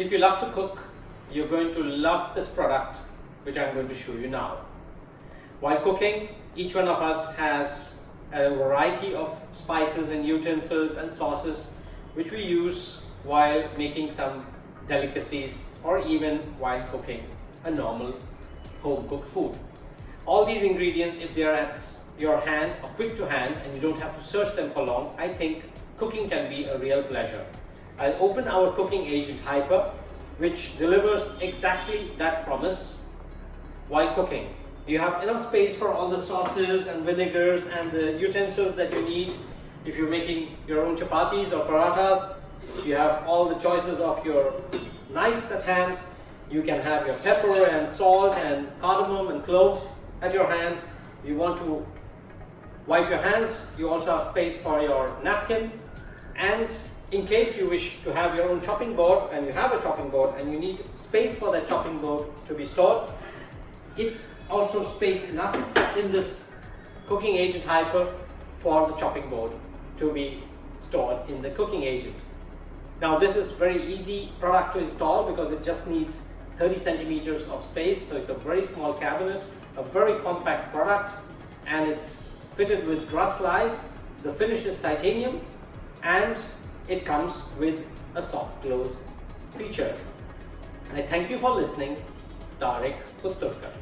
If you love to cook, you're going to love this product which I'm going to show you now. While cooking, each one of us has a variety of spices and utensils and sauces which we use while making some delicacies or even while cooking a normal home cooked food. All these ingredients, if they are at your hand or quick to hand and you don't have to search them for long, I think cooking can be a real pleasure. I'll open our cooking agent Hyper, which delivers exactly that promise while cooking. You have enough space for all the sauces and vinegars and the utensils that you need. If you're making your own chapatis or parathas, you have all the choices of your knives at hand. You can have your pepper and salt and cardamom and cloves at your hand. You want to wipe your hands, you also have space for your napkin. And in case you wish to have your own chopping board, and you have a chopping board and you need space for that chopping board to be stored, it's also space enough in this cooking agent Hyper for the chopping board to be stored in the cooking agent. Now this is very easy product to install because it just needs 30 centimeters of space, so it's a very small cabinet, a very compact product, and it's fitted with grass slides. The finish is titanium and it comes with a soft close feature. I thank you for listening. Tariq Utturkar.